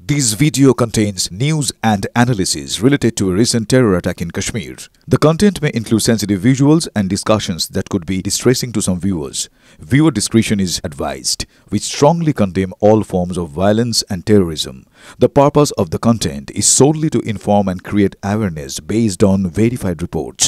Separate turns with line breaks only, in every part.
This video contains news and analysis related to a recent terror attack in Kashmir. The content may include sensitive visuals and discussions that could be distressing to some viewers. Viewer discretion is advised. We strongly condemn all forms of violence and terrorism. The purpose of the content is solely to inform and create awareness based on verified reports.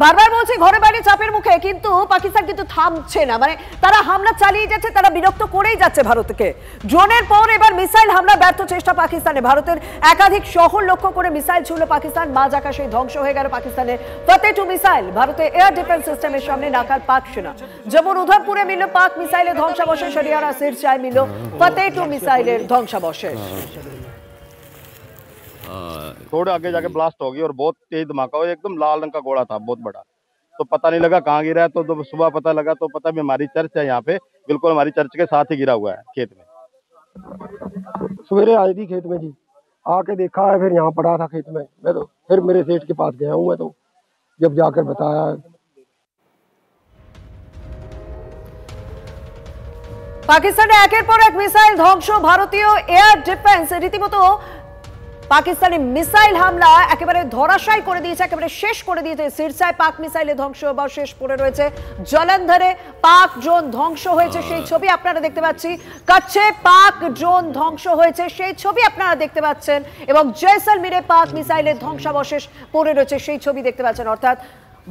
বারবার বলছি ঘরে বাইরে চাপের মুখে, কিন্তু পাকিস্তান কিন্তু থামছে না। মানে তারা হামলা চালিয়ে যাচ্ছে, তারা বিরক্ত করেই যাচ্ছে ভারতকে। ড্রোনের পর এবার মিসাইল হামলা ব্যর্থ চেষ্টা পাকিস্তানে। ভারতের একাধিক শহর লক্ষ্য করে মিসাইল ছুড়ল পাকিস্তান। মাঝ আকাশে ধ্বংস হয়ে গেল পাকিস্তানের ফতেহ-2 মিসাইল। ভারতের এয়ার ডিফেন্স সিস্টেমের সামনে নাকাল পাক সেনা। জম্মুর উধমপুরে মিলল পাক মিসাইলের ধ্বংসাবশেষ, হরিয়ানা সিরসায় মিলল ফতেহ-2 মিসাইলের ধ্বংসাবশেষ।
थोड़े आगे जाके ब्लास्ट हो गई और बहुत तेज धमाका हुआ। एकदम लाल रंग का गोला था, बहुत बड़ा, तो पता नहीं लगा कहाँ गिरा है। तो जब सुबह पता लगा तो पता भी हमारी चर्च है यहाँ पे, बिल्कुल हमारी चर्च के साथ ही गिरा हुआ है खेत में।
सवेरे आई थी खेत में जी, आके देखा है, फिर यहाँ पड़ा था खेत में। मैं तो फिर मेरे सेठ के पास गया हूँ, मैं तो जब जाकर बताया।
পাকিস্তানে একের পর এক মিসাইল ধ্বংস। ভারতীয় এয়ার ডিফেন্স রীতিমতো পাকিস্তানি মিসাইল হামলা একেবারে ধরাশায়ী করে দিয়েছে, একেবারে শেষ করে দিয়েছে। সিরসায় পাক মিসাইলে ধ্বংসাবশেষ পড়ে রয়েছে। জলন্ধরে পাক ড্রোন ধ্বংস হয়েছে, সেই ছবি আপনারা দেখতে পাচ্ছি। কচ্ছে পাক ড্রোন ধ্বংস হয়েছে, সেই ছবি আপনারা দেখতে পাচ্ছেন। এবং জয়সলমীরে পাক মিসাইলের ধ্বংসাবশেষ পড়ে রয়েছে, সেই ছবি দেখতে পাচ্ছেন। অর্থাৎ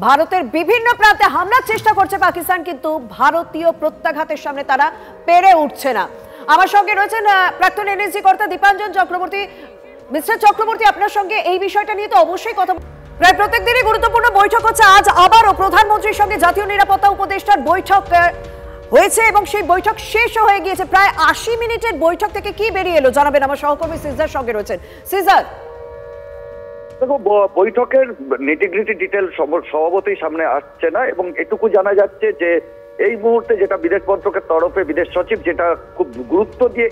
ভারতের বিভিন্ন প্রান্তে হামলার চেষ্টা করছে পাকিস্তান, কিন্তু ভারতীয় প্রত্যাঘাতের সামনে তারা পেরে উঠছে না। আমার সঙ্গে রয়েছেন প্রাক্তন এনএসজি কর্তা দীপাঞ্জন চক্রবর্তী। মিস্টার চক্রবর্তী, আপনার সঙ্গে এই বিষয়টা নিয়ে তো অবশ্যই কথা, প্রায় প্রত্যেক দিনই গুরুত্বপূর্ণ বৈঠক হচ্ছে। আজ আবারও প্রধানমন্ত্রীর সঙ্গে জাতীয় নিরাপত্তা উপদেষ্টার বৈঠক হয়েছে এবং সেই বৈঠক শেষও হয়ে গিয়েছে। প্রায় 80 মিনিটের বৈঠক থেকে কি বেরিয়ে এলো জানাবেন। আমার সহকর্মী সিজার সঙ্গে রয়েছেন। সিজার,
দেখো, বৈঠকের নিটিগ্রিটি ডিটেল স্বভাবতই সামনে আসছে না, এবং এটুকু জানা যাচ্ছে যে এই মুহূর্তে যেটা বিদেশ মন্ত্রকের তরফে বিদেশ সচিব যেটা খুব গুরুত্ব দিয়ে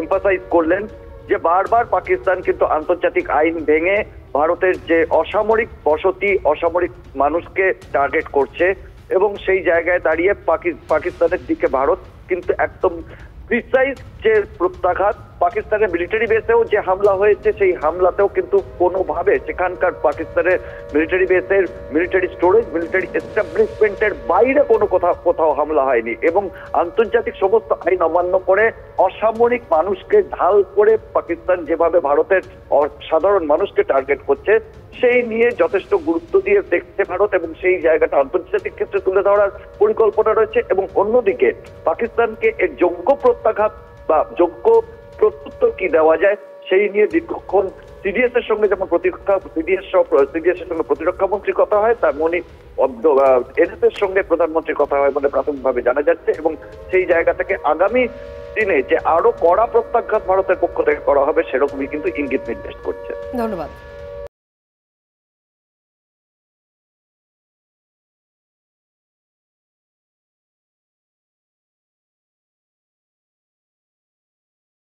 এমফাসাইজ করলেন যে বারবার পাকিস্তান কিন্তু আন্তর্জাতিক আইন ভেঙে ভারতের যে অসামরিক বসতি, অসামরিক মানুষকে টার্গেট করছে, এবং সেই জায়গায় দাঁড়িয়ে পাকিস্তানের দিকে ভারত কিন্তু একদম প্রিসাইজ যে প্রত্যাঘাত। পাকিস্তানের মিলিটারি বেসেও যে হামলা হয়েছে, সেই হামলাতেও কিন্তু কোনোভাবে সেখানকার পাকিস্তানের মিলিটারি বেসের মিলিটারি স্টোরেজ, মিলিটারি এস্টাবলিশমেন্টের বাইরে কোথাও হামলা হয়নি, এবং আন্তর্জাতিক সমস্ত আইন অমান্য করে অসামরিক মানুষকে ঢাল করে পাকিস্তান যেভাবে ভারতের সাধারণ মানুষকে টার্গেট করছে, সেই নিয়ে যথেষ্ট গুরুত্ব দিয়ে দেখছে ভারত, এবং সেই জায়গাটা আন্তর্জাতিক ক্ষেত্রে তুলে ধরার পরিকল্পনা রয়েছে। এবং অন্যদিকে পাকিস্তানকে এর যোগ্য প্রত্যাঘাত বা যোগ্য প্রত্যুত্তর কি দেওয়া যায় সেই নিয়ে দীর্ঘক্ষণ সিডিএস এর সঙ্গে যেমন সিডিএস এর সঙ্গে প্রতিরক্ষা মন্ত্রীর কথা হয়, তেমনি এনএস এর সঙ্গে প্রধানমন্ত্রীর কথা হয় বলে প্রাথমিকভাবে জানা যাচ্ছে। এবং সেই জায়গা থেকে আগামী দিনে যে আরো কড়া প্রত্যাঘাত ভারতের পক্ষ থেকে করা হবে, সেরকমই কিন্তু ইঙ্গিত নির্দেশ করছে।
ধন্যবাদ।